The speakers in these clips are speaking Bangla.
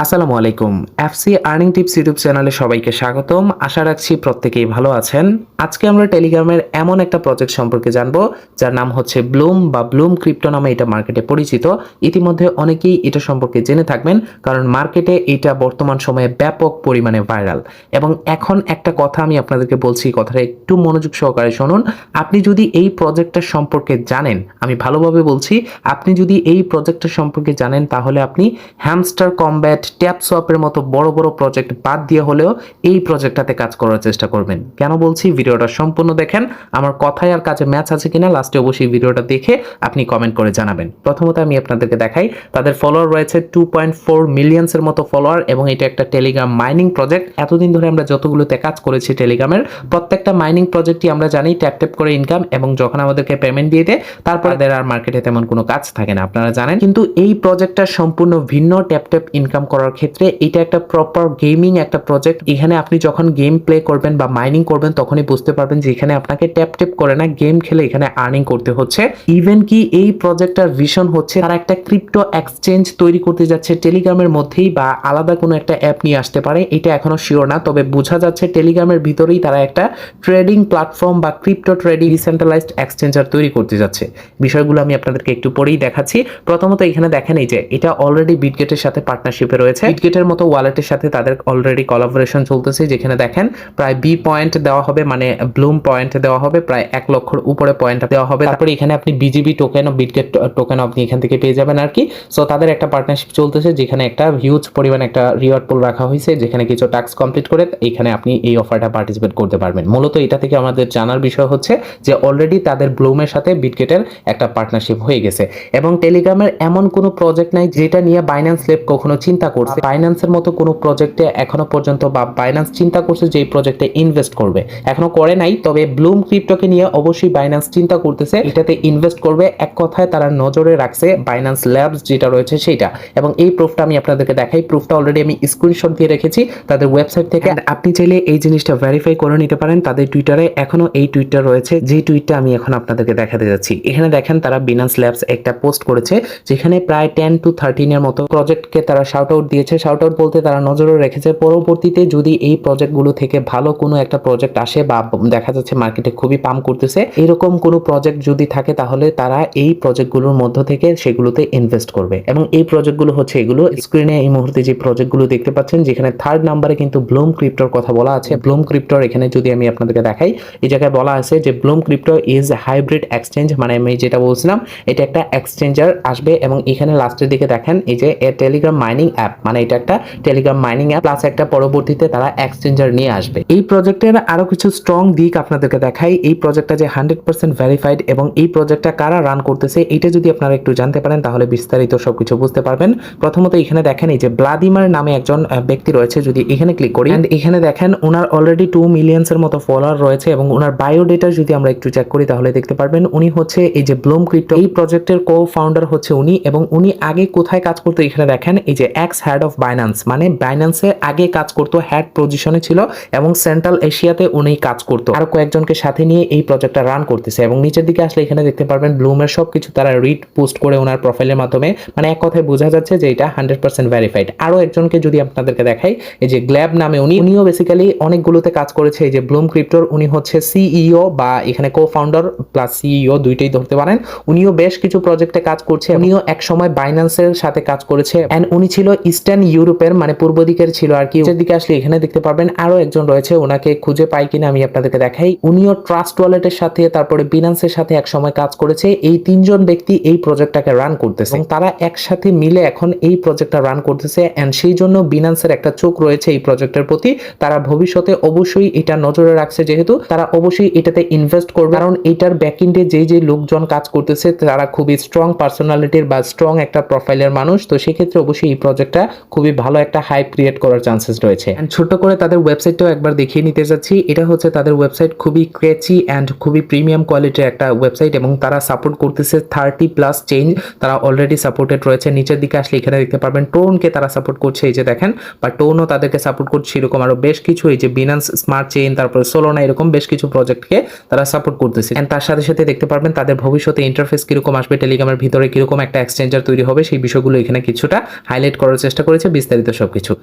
আসসালামু আলাইকুম। এফসি আর্নিং টিপস ইউটিউব চ্যানেলে সবাইকে স্বাগতম। আশা রাখছি প্রত্যেকেই ভালো আছেন। আজকে আমরা টেলিগ্রামের এমন একটা প্রজেক্ট সম্পর্কে জানবো যার নাম হচ্ছে ব্লুম বা ব্লুম ক্রিপ্টো নামে এটা মার্কেটে পরিচিত। ইতিমধ্যে অনেকেই এটা সম্পর্কে জেনে থাকবেন, কারণ মার্কেটে এটা বর্তমান সময়ে ব্যাপক পরিমাণে ভাইরাল। এবং এখন একটা কথা আমি আপনাদেরকে বলছি, কথাটা একটু মনোযোগ সহকারে শুনুন। আপনি যদি এই প্রজেক্টটা সম্পর্কে জানেন, আমি ভালোভাবে বলছি, আপনি যদি এই প্রজেক্টটা সম্পর্কে জানেন তাহলে আপনি হ্যামস্টার কমব্যাট, ট্যাপ সোয়াপের মতো বড় বড় প্রজেক্ট বাদ দিয়ে হলেও এই প্রজেক্টটাতে কাজ করার চেষ্টা করবেন। কেন বলছি, ভিডিওটা সম্পূর্ণ দেখেন। আমার কথায় আর কাজে ম্যাচ আছে কিনা লাস্টে অবশ্যই ভিডিওটা দেখে আপনি কমেন্ট করে জানাবেন। প্রথমত আমি আপনাদেরকে দেখাই, তাদের ফলোয়ার রয়েছে 2.4 মিলিয়নসের মতো ফলোয়ার, এবং এটা একটা টেলিগ্রাম মাইনিং প্রজেক্ট। এতদিন ধরে আমরা যতগুলোতে কাজ করেছি টেলিগ্রামের প্রত্যেকটা মাইনিং প্রজেক্টই আমরা জানি ট্যাপ ট্যাপ করে ইনকাম, এবং যখন আমাদেরকে পেমেন্ট দিয়ে দেয় তারপর তাদের আর মার্কেটে তেমন কোনো কাজ থাকে না, আপনারা জানেন। কিন্তু এই প্রজেক্টটা সম্পূর্ণ ভিন্ন। ট্যাপ ট্যাপ ইনকাম করার ক্ষেত্রে এটা একটা প্রপার গেমিং একটা প্রজেক্ট। এখানে আপনি যখন গেম প্লে করবেন বা মাইনিং করবেন তখনই বুঝতে পারবেন যে এখানে আপনাকে ট্যাপ ট্যাপ করে না, গেম খেলে এখানে আর্নিং করতে হচ্ছে। ইভেন কি এই প্রজেক্টটার ভিশন হচ্ছে তারা একটা ক্রিপ্টো এক্সচেঞ্জ তৈরি করতে যাচ্ছে টেলিগ্রামের মধ্যেই, বা আলাদা কোনো একটা অ্যাপ নিয়ে আসতে পারে, এটা এখনো শিওর না। তবে বোঝা যাচ্ছে টেলিগ্রামের ভিতরেই তারা একটা ট্রেডিং প্ল্যাটফর্ম বা ক্রিপ্টো ট্রেডিং ডিসেন্ট্রালাইজড এক্সচেঞ্জার তৈরি করতে যাচ্ছে। বিষয়গুলো আমি আপনাদেরকে একটু পরেই দেখাচ্ছি। প্রথমত এখানে দেখেন, এই যে এটা অলরেডি বিটগেটের সাথে পার্টনারশিপে রয়েছে। বিটগেটের মতো ওয়ালেটের সাথে তাদের অলরেডি কোলাবোরেশন চলতেছে, যেখানে দেখেন প্রায় বি পয়েন্ট দেওয়া হবে, মানে ব্লুম পয়েন্ট দেওয়া হবে, প্রায় 1 লক্ষর উপরে পয়েন্ট দেওয়া হবে। তারপরে এখানে আপনি বিজিবি টোকেন ও বিটগেট টোকেন আপনি এখান থেকে পেয়ে যাবেন আর কি। সো তাদের একটা পার্টনারশিপ চলতেছে, যেখানে একটা হিউজ পরিমাণ একটা রিওয়ার্ড পুল রাখা হয়েছে, যেখানে কিছু টাস্ক কমপ্লিট করে এখানে আপনি এই অফারটা পার্টিসিপেট করতে পারবেন। মূলত এটা থেকে আমাদের জানার বিষয় হচ্ছে যে অলরেডি তাদের ব্লুমের সাথে বিটগেটের একটা পার্টনারশিপ হয়ে গেছে, এবং টেলিগ্রামের এমন কোনো প্রজেক্ট নাই যেটা নিয়ে বাইন্যান্স ল্যাব কখনো চিন্তা করছে। বাইন্যান্সের মতো কোনো প্রজেক্টে এখনো পর্যন্ত বা বাইন্যান্স চিন্তা করছে যে এই প্রজেক্টে ইনভেস্ট করবে, এখনো করে নাই। তবে ব্লুম ক্রিপ্টোকে নিয়ে অবশ্যই বাইন্যান্স চিন্তা করতেছে, এটাতে ইনভেস্ট করবে। এক কথায় তারা নজরে রাখছে বাইন্যান্স ল্যাবস যেটা রয়েছে সেটা, এবং এই প্রুফটা আমি আপনাদেরকে দেখাই। প্রুফটা অলরেডি আমি স্ক্রিনশট দিয়ে রেখেছি তাদের ওয়েবসাইট থেকে। আপনি চাইলে এই জিনিসটা ভেরিফাই করে নিতে পারেন। তাদের টুইটারে এখনো এই টুইটটা রয়েছে, যে টুইটটা আমি এখন আপনাদেরকে দেখাতে যাচ্ছি। এখানে দেখেন তারা বাইন্যান্স ল্যাবস একটা পোস্ট করেছে, যেখানে প্রায় 10 to 13 এর মতো প্রজেক্টকে তারা শাউট আউট দিয়েছে। শাউট আউট বলতে তারা নজরে রেখেছে পরবর্তীতে যদি এই প্রজেক্টগুলো থেকে ভালো কোনো একটা প্রজেক্ট আসে বা দেখা যাচ্ছে মার্কেটে খুবই পাম্প করতেছে, এরকম কোনো প্রজেক্ট যদি থাকে তাহলে তারা এই প্রজেক্টগুলোর মধ্য থেকে সেগুলোতে ইনভেস্ট করবে। এবং এই প্রজেক্টগুলো হচ্ছে এগুলো স্ক্রিনে এই মুহূর্তে যে প্রজেক্টগুলো দেখতে পাচ্ছেন, যেখানে 3rd নাম্বারে কিন্তু ব্লুম ক্রিপ্টোর কথা বলা আছে। ব্লুম ক্রিপ্টোর এখানে যদি আমি আপনাদেরকে দেখাই, এই জায়গায় বলা আছে যে Bloom crypto is hybrid exchange, মানে আমি যেটা বলছিলাম এটা একটা এক্সচেঞ্জার আসবে। এবং এখানে লাস্টের দিকে দেখেন এই যে টেলিগ্রাম মাইনিং অ্যাপ, মানে এটা একটা টেলিগ্রাম মাইনিং অ্যাপ প্লাস একটা পরবর্তীতে তারা এক্সচেঞ্জার নিয়ে আসবে। এই প্রজেক্টের আরো কিছু স্ট্রং দিক আপনাদেরকে দেখাই। এই প্রজেক্টটা যে 100% ভেরিফাইড, এবং এই প্রজেক্টটা কারা রান করতেছে এটা যদি আপনারা একটু জানতে পারেন তাহলে বিস্তারিত সবকিছু বুঝতে পারবেন। প্রথমত এখানে দেখেন এই যে ভ্লাদিমির নামে একজন ব্যক্তি রয়েছে, যদি এখানে ক্লিক করি এন্ড এখানে দেখেন ওনার অলরেডি 2 মিলিয়নস এর মতো ফলোয়ার রয়েছে, এবং ওনার বায়োডেটা যদি আমরা একটু চেক করি তাহলে দেখতে পারবেন উনি হচ্ছে এই যে ব্লুম ক্রিপ্টো এই প্রজেক্টের কো ফাউন্ডার হচ্ছে উনি। এবং উনি আগে কোথায় কাজ করতো, এখানে দেখেন এই যে এক্স হেড অফ বাইন্যান্স, মানে বাইন্যান্সে আগে কাজ করতো, হেড পজিশনে ছিল, এবং সেন্ট্রাল এশিয়াতে উনি কাজ করতো। আরো কয়েকজনকে সাথে নিয়ে এই প্রজেক্টটা রান করতেছে। এবং নিচের দিকে আসলে এখানে দেখতে পারবেন ব্লুমের সবকিছু তারা রিড পোস্ট করে ওনার প্রোফাইলের মাধ্যমে, মানে এক কথায় বোঝা যাচ্ছে যে এটা 100% ভেরিফাইড। আরো একজনকে যদি আপনাদেরকে দেখাই, এই যে গ্ল্যাব নামে উনিও বেসিক্যালি অনেকগুলোতে কাজ করেছে এই যে ব্লুম ক্রিপ্টোর। উনি হচ্ছে সিইও বা এখানে কো ফাউন্ডার প্লাস সিইও দুইটাই ধরতে পারেন। উনিও বেশ কিছু প্রজেক্টে কাজ করছে, উনিও এক সময় বাইন্যান্সের সাথে কাজ করেছে, এন্ড উনি ছিল ইস্টার্ন ইউরোপের, মানে পূর্ব দিকের ছিল আর কি। নিচের দিকে আসলে এখানে দেখতে পারবেন আরো একজন রয়েছে, ওনাকে খুঁজে পাই কিনা আমি আপনাদেরকে দেখাই। উনিও ট্রাস্ট ওয়ালেটের সাথে তারপরে বিনান্সের সাথে এক সময় কাজ করেছে। এই তিনজন ব্যক্তি এই প্রজেক্টটাকে রান করতেছে, এবং তারা একসাথে মিলে এখন এই প্রজেক্টটা রান করতেছে, এন্ড সেই জন্য বিনান্সের একটা চোখ রয়েছে এই প্রজেক্টের প্রতি। তারা ভবিষ্যতে অবশ্যই এটা নজরে রাখছে, যেহেতু তারা অবশ্যই এটাতে ইনভেস্ট করবে, কারণ এটার ব্যাকএন্ডে যে লোকজন কাজ করতেছে তারা খুবই স্ট্রং পার্সোনালিটির বা স্ট্রং একটা প্রোফাইলের মানুষ। তো সেক্ষেত্রে অবশ্যই এই প্রজেক্টটা খুবই ভালো একটা হাইপ ক্রিয়েট করার চান্সেস রয়েছে। এন্ড ছোট করে তাদের ওয়েবসাইটটাও একবার দেখিয়ে নিতে যাচ্ছি। এটা হচ্ছে তাদের ওয়েবসাইট, খুবই ক্রেচি এন্ড খুবই প্রিমিয়াম কোয়ালিটির একটা ওয়েবসাইট, এবং তারা সাপোর্ট করতেছে 30+ চেঞ্জ, তারা অলরেডি সাপোর্টেড রয়েছে। নিচের দিকে আসলে এখানে দেখতে পারবেন টোনকে তারা সাপোর্ট করছে, এই যে দেখেন, বা টোনও তাদেরকে সাপোর্ট করছে। এরকম আরো বেশ কিছু এই যে বিনান্স স্মার্ট চেইন, তারপরে সোলোনা, এরকম বেশ কিছু প্রজেক্টকে তারা সাপোর্ট করতেছে। এন্ড তার সাথে সাথে দেখতে পারবেন তাদের ভবিষ্যতে ইন্টারফেস কিরকম আসবে, টেলিগ্রামের ভিতরে কিরকম একটা এক্সচেঞ্জার তৈরি হবে, সেই বিষয়গুলো এখানে কিছুটা হাইলাইট করার চেষ্টা করেছি বিস্তারিত সবকিছু।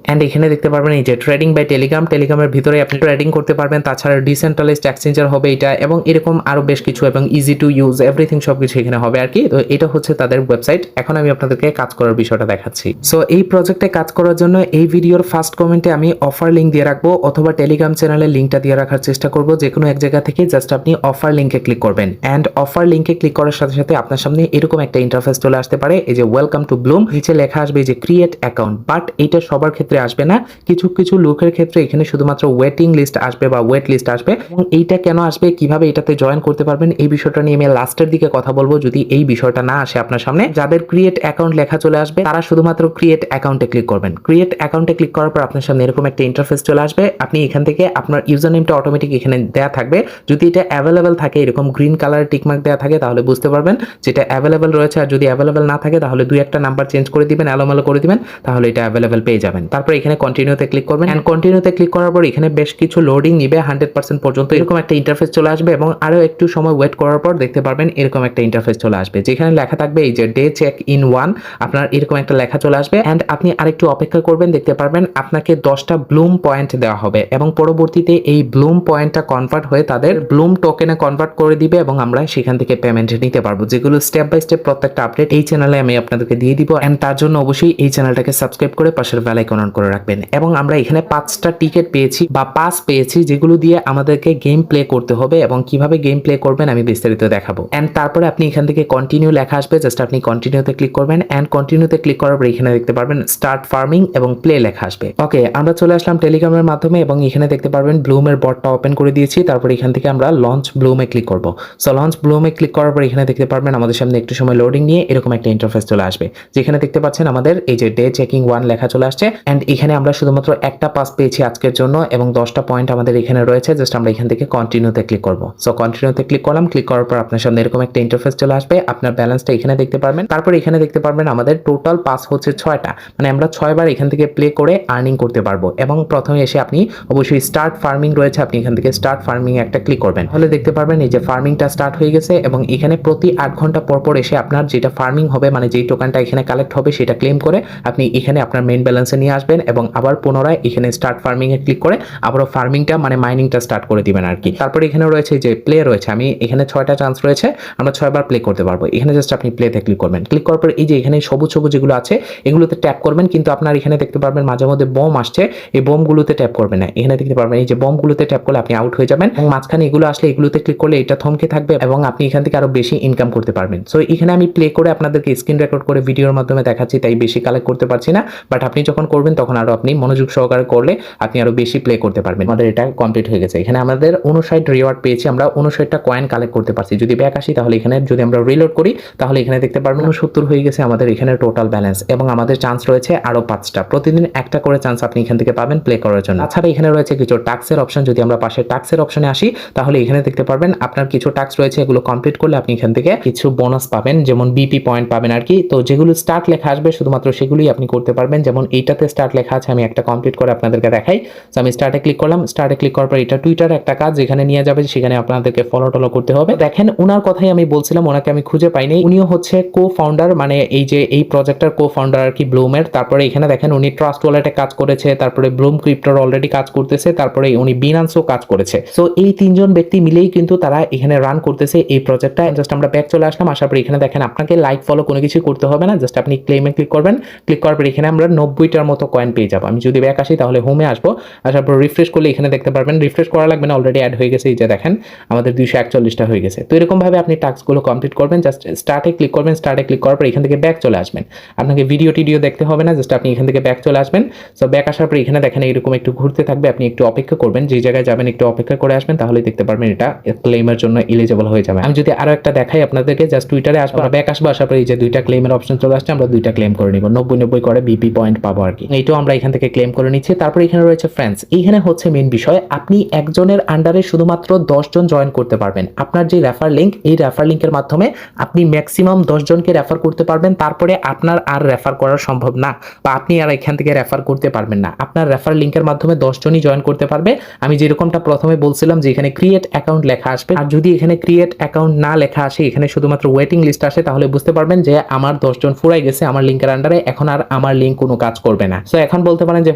এন্ড এখানে দেখতে পারবেন এই যে ট্রেডিং বাই টেলিগ্রাম, টেলিগ্রামের ভিতরে আপনি ট্রেডিং করতে পারবেন। তাছাড়া ডিসেন্ট্রালাইজড এক্সচেঞ্জার হবে এটা, এবং এরকম আরো বেশ কিছু, এবং ইজি টু ইউজ এভরিথিং সবকিছু এখানে হবে আর কি। তো এটা হচ্ছে তাদের ওয়েবসাইট। এখন আমি আপনাদেরকে কাজ করার বিষয়টা দেখাচ্ছি। সো এই প্রজেক্টে কাজ করার জন্য এই ভিডিওর ফার্স্ট কমেন্টে আমি অফার লিঙ্ক দিয়ে রাখবো, অথবা টেলিগ্রাম চ্যানেলের লিঙ্কটা দিয়ে রাখার চেষ্টা করব। যে কোনো এক জায়গা থেকে জাস্ট আপনি অফার লিঙ্কে ক্লিক করবেন। এন্ড অফার লিঙ্কে ক্লিক করার সাথে সাথে আপনার সামনে এরকম একটা ইন্টারফেস চলে আসতে পারে। এই যে ওয়েলকাম টু ব্লুম, নিচে লেখা আসবে যে ক্রিয়েট অ্যাকাউন্ট। বাট এটা সবার ক্ষেত্রে আসবে না, কিছু কিছু লোকের ক্ষেত্রে এখানে শুধুমাত্র ওয়েটিং লিস্ট আসবে বা ওয়েট লিস্ট আসবে। এবং এইটা কেন আসবে, কিভাবে এটাতে জয়েন করতে পারবেন, এই বিষয়টা নিয়ে আমি লাস্টের দিকে কথা বলবো। যদি এই বিষয়টা না আসে আপনার সামনে, যাদের ক্রিয়েট অ্যাকাউন্ট লেখা চলে আসবে তারা শুধুমাত্র ক্রিয়েট অ্যাকাউন্টে ক্লিক করবেন। ক্রিয়েট অ্যাকাউন্টে ক্লিক করার পর আপনার সামনে এরকম একটা ইন্টারফেস চলে আসবে। আপনি এখান থেকে আপনার ইউজার নেমটা অটোমেটিক এখানে দেয়া থাকবে। যদি এটা অ্যাভেলেবেল থাকে, এরকম গ্রিন কালার টিকমার্ক দেওয়া থাকে, তাহলে বুঝতে পারবেন যেটা অ্যাভেলেবেল রয়েছে। আর যদি অ্যাভেলেবেল না থাকে তাহলে দুই একটা নাম্বার চেঞ্জ করে দিবেন, এলোমেলো করে দিবেন, তাহলে এটা অ্যাভেলেবেল পেয়ে যাবেন। তারপর এখানে কন্টিনিউতে ক্লিক করবেন। এন্ড কন্টিনিউতে ক্লিক করার পর এখানে বেশ কিছু লোডিং নিবে, 100% পর্যন্ত এরকম একটা ইন্টারফেস চলে আসবে। এবং আরো একটু সময় ওয়েট করার পর দেখতে পারবেন এরকম একটা ইন্টারফেস চলে আসবে, যেখানে লেখা থাকবে এই যে ডে চেক ইন 1, আপনার এরকম একটা লেখা চলে আসবে। এন্ড আপনি আরেকটু অপেক্ষা করবেন, দেখতে পারবেন আপনাকে 10টা ব্লুম পয়েন্ট দেওয়া হবে, এবং পরবর্তীতে এই ব্লুম পয়েন্টটা কনভার্ট হয়ে তাদের ব্লুম টোকেনে কনভার্ট করে দিবে, এবং আমরা সেখান থেকে পেমেন্ট নিতে পারবো, যেগুলো স্টেপ বাই স্টেপ প্রত্যেকটা আপডেট এই চ্যানেলে আমি আপনাদেরকে দিয়ে দিব। এন্ড তার জন্য অবশ্যই এই চ্যানেলটাকে সাবস্ক্রাইব করে পাশের বেল আইকন অন করে রাখবেন। এবং আমরা এখানে 5টা টিকেট পেয়েছি বা পাস পেয়েছি, যেগুলো দিয়ে আমাদেরকে গেম প্লে করতে হবে, এবং কিভাবে গেম প্লে করবেন আমি বিস্তারিত দেখাবো। এন্ড তারপরে আপনি এখান থেকে কন্টিনিউ লেখা আসবে, জাস্ট আপনি কন্টিনিউতে ক্লিক করবেন। এন্ড কন্টিনিউতে ক্লিক করার পর এখানে দেখতে পারবেন স্টার্ট ফার্মিং এবং প্লে লেখা আসবে। ওকে, আমরা চলে আসলাম টেলিগ্রামের মাধ্যমে, এবং এখানে দেখতে পারবেন ব্লুমের বটটা ওপেন করে দিয়েছি। তারপর এখান থেকে আমরা লঞ্চ ব্লুমে ক্লিক করব। সো লঞ্চ ব্লুমে ক্লিক করার পর এখানে দেখতে পারবেন আমাদের সামনে একটু সময় লোডিং নিয়ে এরকম একটা ইন্টারফেস চলে আসবে, যেখানে দেখতে পাচ্ছেন আমাদের এই যে ডে চেকিং 1 লেখা চলে আসছে। এন্ড এখানে আমরা শুধুমাত্র একটা পাস পেয়েছি আজকের জন্য, এবং 10টা পয়েন্ট আমাদের এখানে রয়েছে। জাস্ট আমরা এখান থেকে কন্টিনিউতে ক্লিক করব। সো কন্টিনিউতে ক্লিক করলাম। ক্লিক করার পর আপনার সামনে এরকম একটা ইন্টারফেস চলে আসবে, আপনার ব্যালেন্সটা এখানে দেখতে পারবেন। তারপর এখানে দেখতে পারবেন আমাদের টোটাল পাস হচ্ছে 6টা, মানে আমরা 6 বার এখান থেকে প্লে করে আর্নিং করতে পারবো। এবং প্রথমে এসে আপনি অবশ্যই স্টার্ট ফার্মিং রয়েছে, আপনি এখান থেকে স্টার্ট ফার্মিং একটা ক্লিক করবেন, তাহলে দেখতে পারবেন এই যে ফার্মিংটা স্টার্ট হয়ে গেছে। এবং এখানে প্রতি 8 ঘন্টা পর পর এসে আপনার যেটা ফার্মিং হবে, মানে যেই টোকেনটা এখানে কালেক্ট হবে সেটা ক্লেম করে আপনি এখানে আপনার মেইন ব্যালেন্সে নিয়ে আসবেন, এবং আবার পুনরায় এখানে স্টার্ট ফার্মিং এ ক্লিক করে আবারও ফার্মিংটা মানে মাইনিংটা স্টার্ট করে দিবেন আর কি। তারপরে এখানে রয়েছে যে প্লে রয়েছে, আমি এখানে 6টা চান্স রয়েছে, আমরা 6 বার প্লে করতে পারবো। এখানে জাস্ট আপনি প্লেতে ক্লিক করবেন। ক্লিক করার পর এই যে এখানে সবুজ সবুজ যেগুলো আছে এগুলোতে ট্যাপ করবেন, কিন্তু আপনার এখানে দেখতে পারবেন মাঝে মধ্যে বোম আসছে, এই বোমগুলোতে ট্যাপ করবেন না। এখানে দেখতে পারবেন এই যে বোমগুলোতে ট্যাপ করলে আপনি আউট হয়ে যাবেন, এবং মাঝখানে এগুলো আসলে এগুলোতে ক্লিক করলে এটা থমকে থাকবে, এবং আপনি এখান থেকে আরো বেশি ইনকাম করতে পারবেন। সো এখানে আমি প্লে করে আপনাদেরকে স্ক্রিন রেকর্ড করে ভিডিওর মাধ্যমে দেখাচ্ছি, তাই বেশি কালেক্ট করতে পারছি না। বাট আপনি যখন করবেন তখন আরো আপনি মনোযোগ সহকারে করলে আপনি আরো বেশি প্লে করতে পারবেন। আমাদের এটা কমপ্লিট হয়ে গেছে। এখানে আমাদের 59 রিওয়ার্ড পেয়েছি, আমরা 59টা কয়েন কালেক্ট করতে পারছি। যদি ব্যাক আসি তাহলে এখানে যদি আমরা রিলোড করি তাহলে এখানে দেখতে পারবেন 69 হয়ে গেছে আমাদের এখানে টোটাল ব্যালেন্স, এবং আমাদের চান্স রয়েছে আরো 5টা। প্রতিদিন একটা করে চান্স আপনি এখান থেকে পাবেন প্লে করার জন্য। তাছাড়া এখানে রয়েছে কিছু টাস্কের অপশন। যদি আমরা পাশে টাস্কের অপশনে আসি তাহলে এখানে দেখতে পারবেন আপনার কিছু টাস্ক রয়েছে, এগুলো কমপ্লিট করলে আপনি এখান থেকে কিছু বোনাস পাবেন, যেমন বিপি পয়েন্ট পাবেন আর কি। তো যেগুলো স্টার্ট লেখা আসবে শুধুমাত্র সেগুলোই আপনি করতে পারবেন। যেমন এইটাতে স্টার্ট লেখা আছে, আমি একটা কমপ্লিট করে আপনাদেরকে দেখাই। তো আমি স্টার্টে ক্লিক করলাম। স্টার্টে ক্লিক করার পর এটা টুইটার একটা কাজ যেখানে নিয়ে যাবে, সেখানে আপনাদেরকে ফলো টলো করতে হবে। দেখেন ওনার কথাই আমি বলছিলাম, ওনাকে আমি খুঁজে পাইনি। উনিও হচ্ছে কো ফাউন্ডার, মানে এই যে এই প্রজেক্টের কো ফাউন্ডার আর কি ব্লুমের। তারপরে এখানে দেখেন উনি ট্রাস্ট ওয়ালেটে কাজ করেছে, তারপরে ব্লুম ক্রিপ্টোর অলরেডি কাজ করতেছে, তারপরে উনি বিনান্সও কাজ করেছে। সো এই 3জন ব্যক্তি মিলেই কিন্তু তারা এখানে রান করতেছে এই প্রজেক্টটা। জাস্ট আমরা ব্যাক চলে আসলাম, আসার পর এখানে দেখেন আপনাকে লাইক ফলো কোনো কিছু করতে হবে না, জাস্ট আপনি ক্লেমে ক্লিক করবেন। ক্লিক করার পর এখানে আমরা 90টার মতো কয়েন পেয়ে যাবো। আমি যদি ব্যাক আসি তাহলে হোমে আসবো, আসার পর রিফ্রেশ করলে এখানে দেখতে পারবেন, রিফ্রেশ করা লাগবে না, অলরেডি অ্যাড হয়ে গেছে। এই যে দেখেন আমাদের 241টা হয়ে গেছে। তো এরকম ভাবে আপনি টাস্কগুলো কমপ্লিট করবেন। জাস্ট স্টার্টে ক্লিক করবেন। স্টার্টে ক্লিক করার পর এখান থেকে ব্যাক চলে আসবেন, আপনাকে ভিডিও টিডিও দেখতে হবে না, জাস্ট আপনি এখান থেকে ব্যাক চলে আসবেন। সো ব্যাক আসার পর এখানে দেখেন এরকম একটু ঘুরতে থাকবে, আপনি একটু অপেক্ষা করবেন, যে জায়গায় যাবেন একটু অপেক্ষা করে আসবেন, তাহলে দেখতে পারবেন এটা ক্লেমের জন্য এলিজিবল হয়ে যাবে। আমি যদি আরো একটা দেখাই আপনাদেরকে, জাস্ট টুইটারে আসবো, ব্যাক আসবো, আসার পর এই যে 2টা ক্লেমের অপশন চলে আসছে, আমরা 2টা ক্লেম করে নিব, 90 করে বিপি পয়েন্ট পাবো আর কি। এইটাও আমরা এখান থেকে ক্লেম করে নিচ্ছি। তারপর এখানে রয়েছে ফ্রেন্ডস। এইখানে হচ্ছে মেইন বিষয়, আপনি একজনের আন্ডারে শুধুমাত্র 10 জন জয়েন করতে পারবেন। আপনার যে রেফার লিংক, এই রেফার লিংকের মাধ্যমে আপনি ম্যাক্সিমাম 10 জনকে রেফার করতে পারবেন। তারপরে আপনার আর রেফার করা সম্ভব না, বা আপনি আর এখান থেকে রেফার করতে পারবেন না। আপনার রেফার লিংকের মাধ্যমে 10 জনই জয়েন করতে পারবে। আমি যেরকমটা প্রথমে বলছিলাম যে এখানে ক্রিয়েট অ্যাকাউন্ট লেখা আসবে, আর যদি এখানে ক্রিয়েট অ্যাকাউন্ট না লেখা আসে, এখানে শুধুমাত্র ওয়েটিং লিস্ট আসে, তাহলে বুঝতে পারবেন যে আমার 10 জন ফুরাই গেছে আমার লিংকের আন্ডারে, এখন আর আমার লিঙ্ক কোনো কাজ করবে না। সো এখন বলতে পারেন যে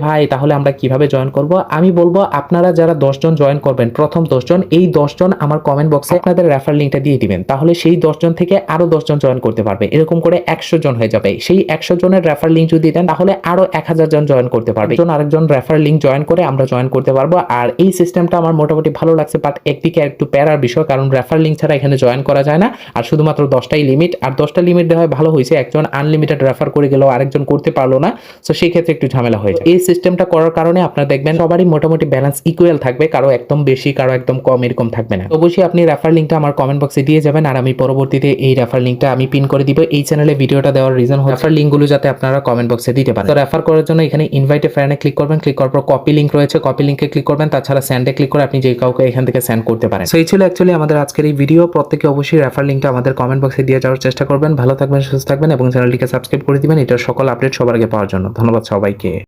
ভাই তাহলে আমরা কিভাবে জয়েন করব? আমি বলবো আপনারা যারা 10 জন জয়েন করবেন, প্রথম 10 জন, এই 10 জন আমার কমেন্ট বক্সে আপনাদের রেফার লিঙ্কটা দিয়ে দিবেন। তাহলে সেই 10 জন থেকে আরো 10 জন জয়েন করতে পারবে। এরকম করে 100 জন হয়ে যাবে। সেই 100 জনের রেফার লিঙ্ক যদি দেন তাহলে আরো 1000 জন জয়েন করতে পারবে। একজন আরেকজন রেফার লিঙ্ক জয়েন করে আমরা জয়েন করতে পারবো। আর এই সিস্টেমটা আমার মোটামুটি ভালো লাগছে, বাট একদিকে একটু প্যারার বিষয়, কারণ রেফার লিঙ্ক ছাড়া এখানে জয়েন করা যায় না। আর শুধুমাত্র 10টাই লিমিট, আর 10টা লিমিট দেওয়া ভালো হয়েছে। একজন আনলিমিটেড রেফার করে গেল, আরেকজন করতে পারলো না, তো সেই ক্ষেত্রে একটু ঝামেলা হয়ে যায়। এই সিস্টেমটা করার কারণে আপনারা দেখবেন সবারই মোটামুটি ব্যালেন্স ইকুয়াল থাকবে, কারো একদম বেশি কারো একদম কম এরকম থাকবে না। অবশ্যই আপনি রেফার লিঙ্কটা আমার কমেন্ট বক্সে দিয়ে যাবেন, আর আমি পরবর্তীতে এই রেফার লিঙ্কটা আমি পিন করে দিব। এই চ্যানেলে ভিডিওটা দেওয়ার রিজন হলো রেফার লিঙ্কগুলো যাতে আপনারা কমেন্ট বক্সে দিতে পারেন। তো রেফার করার জন্য এখানে ইনভাইট এ ফ্রেন্ডে ক্লিক করবেন, ক্লিক করার পর কপি লিঙ্ক রয়েছে, কপি লিঙ্কে ক্লিক করবেন, তাছাড়া সেন্ডে ক্লিক করে আপনি যে কাউকে এখান থেকে সেন্ড করতে পারেন। সো এই ছিল অ্যাকচুয়ালি আমাদের আজকের এই ভিডিও। প্রত্যেকে অবশ্যই রেফার লিঙ্কটা আমাদের কমেন্ট বক্সে দিয়ে যাওয়ার চেষ্টা করবেন। ভালো থাকবেন, সুস্থ থাকবেন এবং চ্যানেলটিকে সাবস্ক্রাইব করে দিবেন এটার সকল আপডেট সবার আগে পাওয়ার জন্য। ধন্যবাদ সবাইকে।